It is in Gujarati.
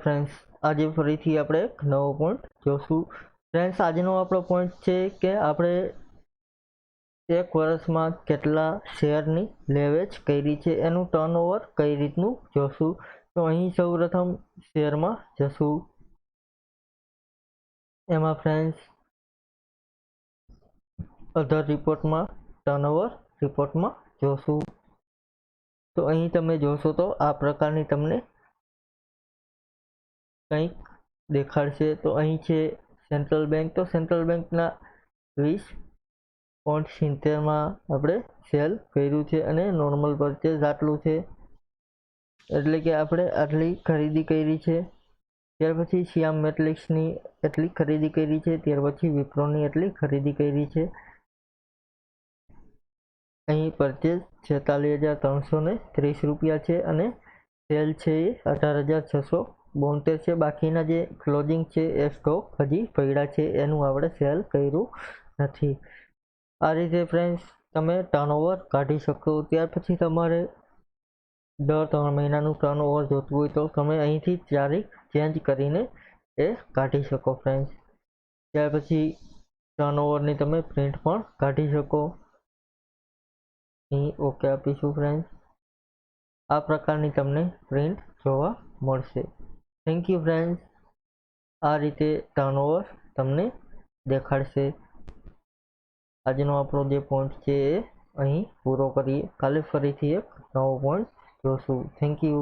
फ्रेंड्स आज फरीथी આપણે એક નવો પોઈન્ટ જોશું। ફ્રેન્ડ્સ આજનો આપણો પોઈન્ટ છે કે આપણે એક વર્ષમાં કેટલા શેરની લેવેચ કરી છે એનું ટર્નઓવર કઈ રીતનું જોશું। તો અહીં સૌપ્રથમ શેરમાં જશું, એમાં ફ્રેન્ડ્સ અધર રિપોર્ટમાં ટર્નઓવર રિપોર્ટમાં જોશું। તો અહીં તમે જોશો તો આ પ્રકારની તમને કંઈક દેખાડશે। તો અહીં છે સેન્ટ્રલ બેંક, તો સેન્ટ્રલ બેંકના 20.70 આપણે સેલ કર્યું છે અને નોર્મલ પરચેઝ આટલું છે, એટલે કે આપણે આટલી ખરીદી કરી છે। ત્યાર પછી શ્યામ મેટલિક્સની એટલી ખરીદી કરી છે, ત્યાર પછી વિપ્રોની એટલી ખરીદી કરી છે। અહીં પરચેઝ 46,330 રૂપિયા છે અને સેલ છે એ 18,672 છે। બાકીના જે ક્લોઝિંગ છે એ સ્ટોક હજી પડ્યા છે, એનું આપણે સેલ કર્યું નથી। આ રીતે ફ્રેન્ડ્સ તમે ટર્નઓવર કાઢી શકો। ત્યાર પછી તમારે દર 3 મહિનાનું ટર્નઓવર જોતું હોય તો તમે અહીંથી તારીખ ચેન્જ કરીને એ કાઢી શકો ફ્રેન્ડ્સ। ત્યાર પછી ટર્નઓવરની તમે પ્રિન્ટ પણ કાઢી શકો। અહીં ઓકે આપીશું ફ્રેન્ડ્સ। આ પ્રકારની તમને પ્રિન્ટ જોવા મળશે। Thank you friends. આ રીતે ટર્નઓવર તમને દેખાડશે। આજનો આપણો જે પોઈન્ટ છે એ અહીં પૂરો કરીએ, કાલે ફરીથી એક નવો પોઈન્ટ જોશું। Thank you.